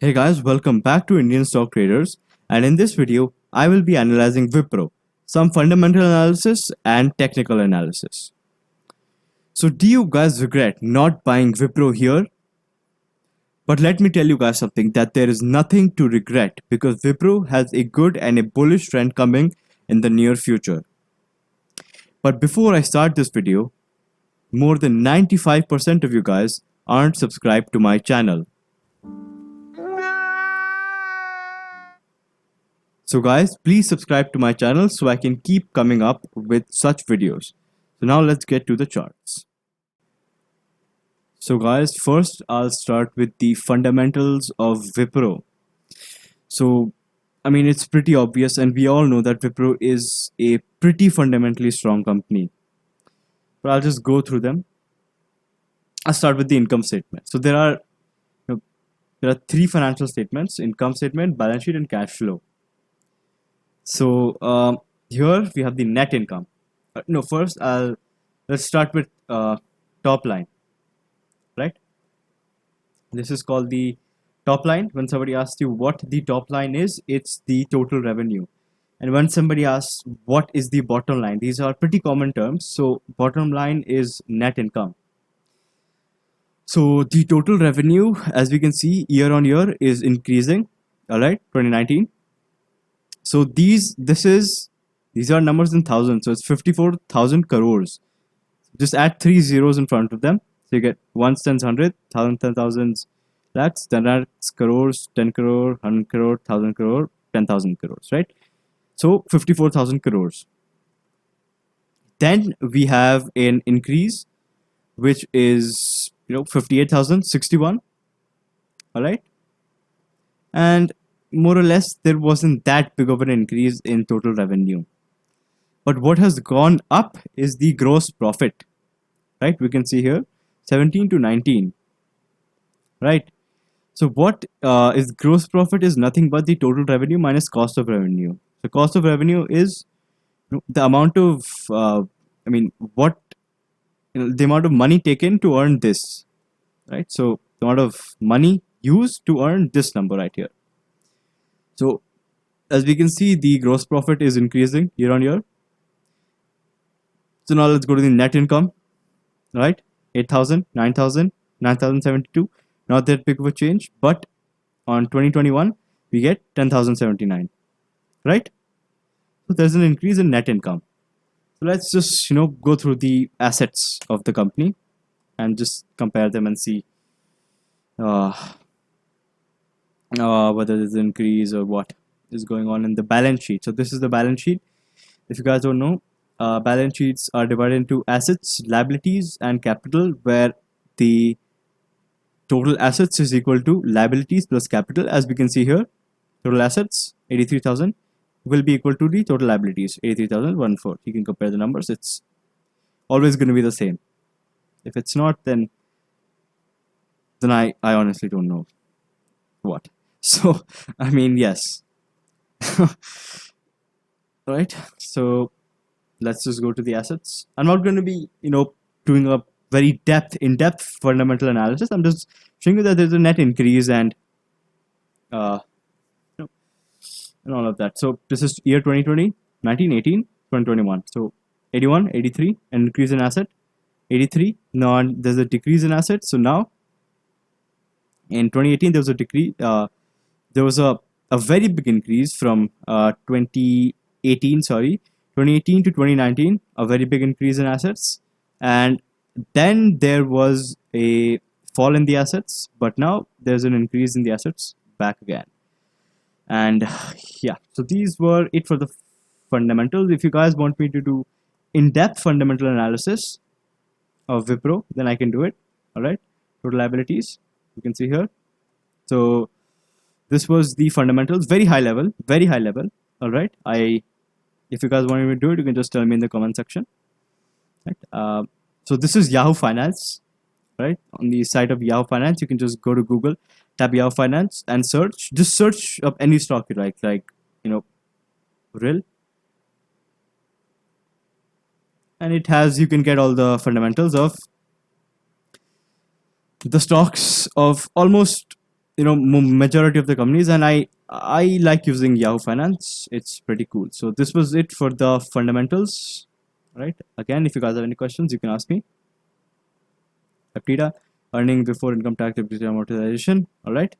Hey guys, welcome back to Indian Stock Traders, and in this video I will be analyzing Wipro, some fundamental analysis and technical analysis. So do you guys regret not buying Wipro here? But let me tell you guys something that there is nothing to regret because Wipro has a good and a bullish trend coming in the near future. But before I start this video, more than 95% of you guys aren't subscribed to my channel. So guys, please subscribe to my channel so I can keep coming up with such videos. So now let's get to the charts. So guys, first I'll start with the fundamentals of Wipro. So it's pretty obvious and we all know that Wipro is a pretty fundamentally strong company. But I'll just go through them. I'll start with the income statement. So there are three financial statements: income statement, balance sheet, and cash flow. So here we have the net income. No, first let's start with top line, right? This is called the top line. When somebody asks you what the top line is, it's the total revenue. And when somebody asks what is the bottom line, these are pretty common terms. So bottom line is net income. So the total revenue, as we can see, year on year is increasing. All right, 2019. So these are numbers in thousands. So it's 54,000 crores. Just add three zeros in front of them. So you get ones, tens, hundred, thousand, 10,000 lakhs, 10 lakhs, crores, 10 crore, 100 crore, 1,000 crore, 10,000 crores, right? So 54,000 crores. Then we have an increase, which is 58,061. All right, and more or less there wasn't that big of an increase in total revenue. But what has gone up is the gross profit, right? We can see here 17 to 19, right? So what is gross profit is nothing but the total revenue minus cost of revenue. The cost of revenue is the amount of what the amount of money taken to earn this, right? So the amount of money used to earn this number right here. So as we can see, the gross profit is increasing year on year. So now let's go to the net income, right? 8,000, 9,000, 9,072. Not that big of a change, but on 2021 we get 10,079, right? So there's an increase in net income. So let's just go through the assets of the company and just compare them and see whether there's an increase or what is going on in the balance sheet. So this is the balance sheet. If you guys don't know, balance sheets are divided into assets, liabilities, and capital, where the total assets is equal to liabilities plus capital. As we can see here, total assets 83,000 will be equal to the total liabilities 83,014. You can compare the numbers. It's always going to be the same. If it's not, then I honestly don't know what. So yes. Right, so let's just go to the assets. I'm not going to be doing a very in-depth fundamental analysis. I'm just showing you that there's a net increase and and all of that. So this is year 2020, 19, 18, 2021. So 81, 83, an increase in asset. 83, now there's a decrease in assets. So now in 2018 there was a decrease. There was a very big increase from 2018 to 2019, a very big increase in assets, and then there was a fall in the assets, but now there's an increase in the assets back again. And yeah, so these were it for the fundamentals. If you guys want me to do in-depth fundamental analysis of Wipro, then I can do it. All right, total liabilities, you can see here. So this was the fundamentals, very high level. All right, if you guys want me to do it, you can just tell me in the comment section, right? So this is Yahoo Finance, right? On the site of Yahoo Finance, you can just go to Google, type Yahoo Finance and search up any stock you like RIL, and you can get all the fundamentals of the stocks of almost majority of the companies, and I like using Yahoo Finance. It's pretty cool. So this was it for the fundamentals. Right. Again, if you guys have any questions, you can ask me. Aptida, earning before income tax, depreciation, amortization. All right.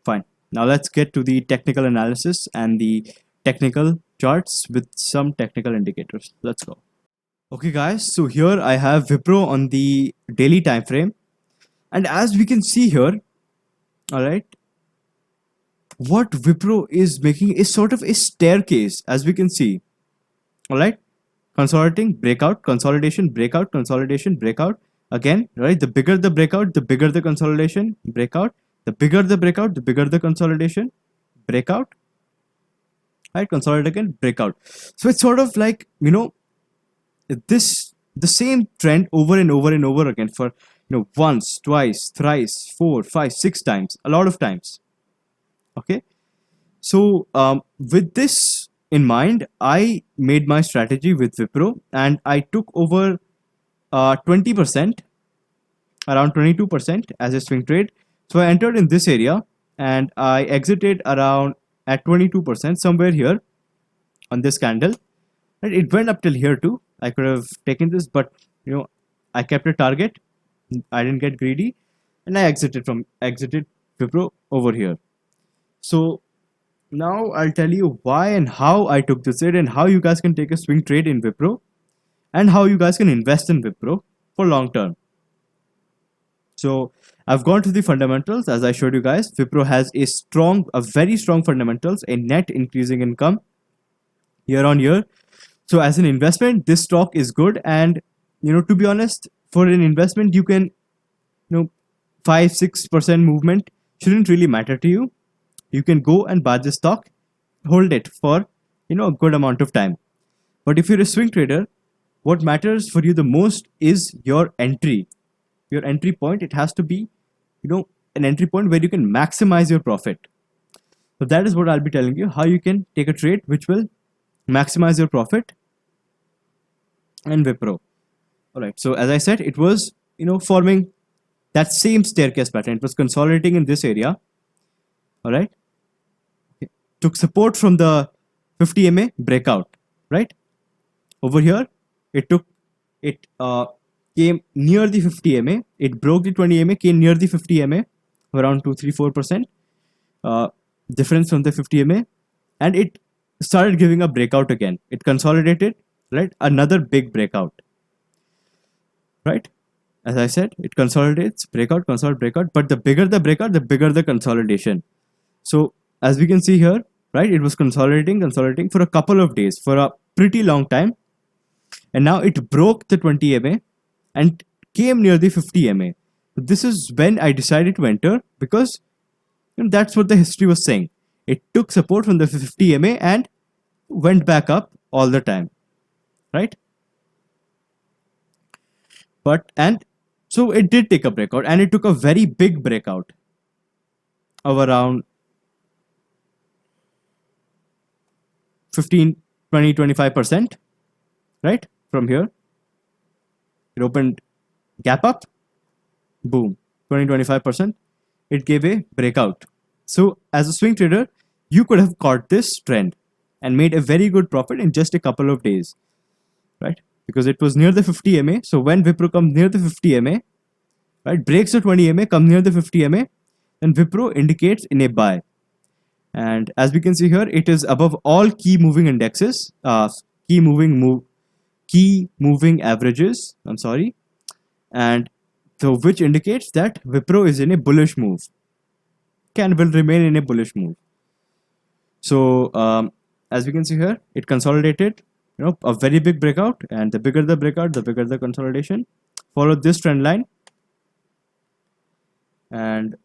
Fine. Now let's get to the technical analysis and the technical charts with some technical indicators. Let's go. Okay, guys. So here I have Wipro on the daily time frame, and as we can see here, all right, what Wipro is making is sort of a staircase, as we can see. All right, consolidating, breakout, consolidation, breakout, consolidation, breakout. Again, right? The bigger the breakout, the bigger the consolidation, breakout. The bigger the breakout, the bigger the consolidation, breakout. Right, consolidate again, breakout. So it's sort of like the same trend over and over and over again for once, twice, thrice, 4, 5, 6 times, a lot of times. Okay, so with this in mind, I made my strategy with Wipro, and I took over 20%, around 22% as a swing trade. So I entered in this area and I exited around at 22%, somewhere here on this candle. And it went up till here too. I could have taken this, but I kept a target. I didn't get greedy, and I exited Wipro over here. So now I'll tell you why and how I took this trade, and how you guys can take a swing trade in Wipro, and how you guys can invest in Wipro for long term. So I've gone to the fundamentals. As I showed you guys, Wipro has a very strong fundamentals, a net increasing income year on year. So as an investment, this stock is good, and to be honest, for an investment, you can 5-6% movement shouldn't really matter to you. You can go and buy the stock, hold it for a good amount of time. But if you're a swing trader, what matters for you the most is your entry point. It has to be an entry point where you can maximize your profit. So that is what I'll be telling you, how you can take a trade which will maximize your profit in Wipro. All right, so as I said, it was forming that same staircase pattern. It was consolidating in this area. All right, okay. Took support from the 50 MA breakout. Right over here, it came near the 50 MA. It broke the 20 MA, came near the 50 MA, around 2-3-4% difference from the 50 MA, and it started giving a breakout again. It consolidated, right? Another big breakout. Right? As I said, it consolidates, breakout, consolidate, breakout. But the bigger the breakout, the bigger the consolidation. So as we can see here, right, it was consolidating for a couple of days, for a pretty long time. And now it broke the 20 MA and came near the 50 MA. So this is when I decided to enter, because that's what the history was saying. It took support from the 50 MA and went back up all the time. Right? So it did take a breakout, and it took a very big breakout of around 15, 20, 25%, right? From here, it opened gap up, boom, 20, 25%. It gave a breakout. So as a swing trader, you could have caught this trend and made a very good profit in just a couple of days, right? Because it was near the 50 MA. So when Wipro comes near the 50 MA, right, breaks the 20 MA, come near the 50 MA, then Wipro indicates in a buy. And as we can see here, it is above all key moving indexes, key moving averages. I'm sorry, and so which indicates that Wipro is in a bullish move, will remain in a bullish move. So as we can see here, it consolidated, a very big breakout, and the bigger the breakout, the bigger the consolidation. Followed this trend line, and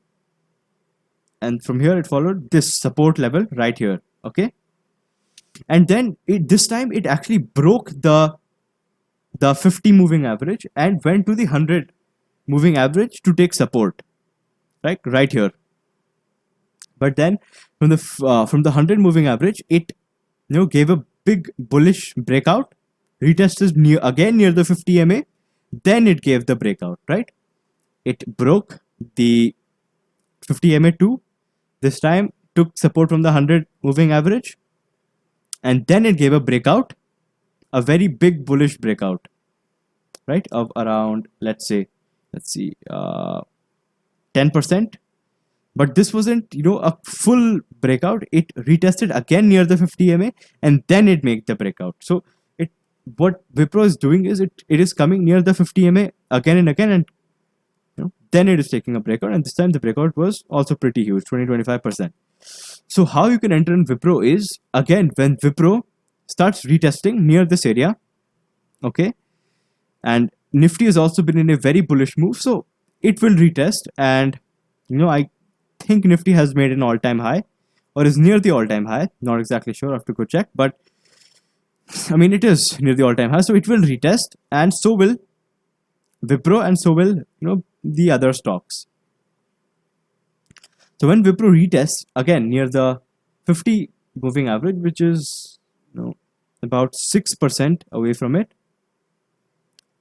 from here it followed this support level right here. Okay, and then this time it actually broke the 50 moving average and went to the 100 moving average to take support, right here. But then from the 100 moving average, it gave a big bullish breakout, retested near the 50 MA, then it gave the breakout, right? It broke the 50 MA too. This time took support from the 100 moving average, and then it gave a breakout, a very big bullish breakout, right, of around, let's see, 10%. But this wasn't, a full breakout. It retested again near the 50 MA, and then it made the breakout. So what Wipro is doing is it is coming near the 50 MA again and again, and then it is taking a breakout, and this time the breakout was also pretty huge, 20-25%. So how you can enter in Wipro is, again, when Wipro starts retesting near this area, okay, and Nifty has also been in a very bullish move, so it will retest, and I think Nifty has made an all-time high, or is near the all-time high. Not exactly sure, I have to go check, but I mean it is near the all-time high, so it will retest, and so will Wipro, and so will the other stocks. So when Wipro retests again near the 50 moving average, which is about 6% away from it,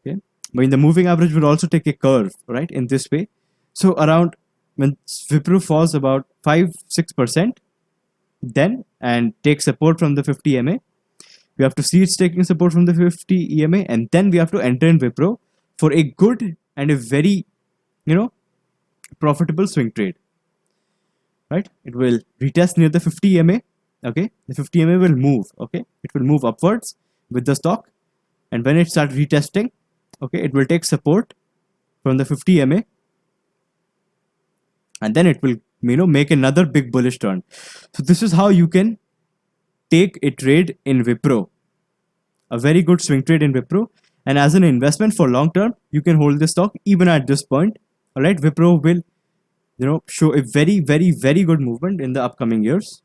okay, but the moving average will also take a curve, right, in this way. So around when Wipro falls about 5-6%, then and takes support from the 50 EMA, we have to see it's taking support from the 50 EMA, and then we have to enter in Wipro for a good and a very profitable swing trade, right? It will retest near the 50 EMA, okay, the 50 EMA will move, okay, it will move upwards with the stock, and when it starts retesting, okay, it will take support from the 50 EMA, and then it will make another big bullish turn. So this is how you can take a trade in Wipro, a very good swing trade in Wipro, and as an investment for long term, you can hold this stock even at this point. All right, Wipro will show a very, very, very good movement in the upcoming years.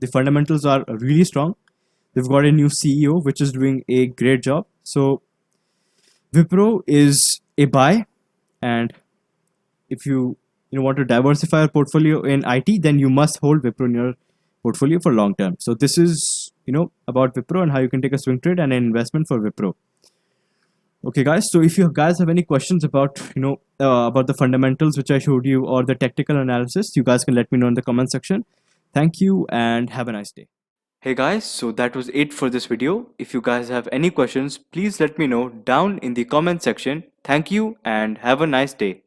The fundamentals are really strong. They've got a new CEO which is doing a great job. So Wipro is a buy, and if you want to diversify your portfolio in IT, then you must hold Wipro in your portfolio for long term. So this is about Wipro and how you can take a swing trade and an investment for Wipro. Okay guys, so if you guys have any questions about about the fundamentals which I showed you, or the technical analysis, you guys can let me know in the comment section. Thank you and have a nice day. Hey guys, so that was it for this video. If you guys have any questions, please let me know down in the comment section. Thank you and have a nice day.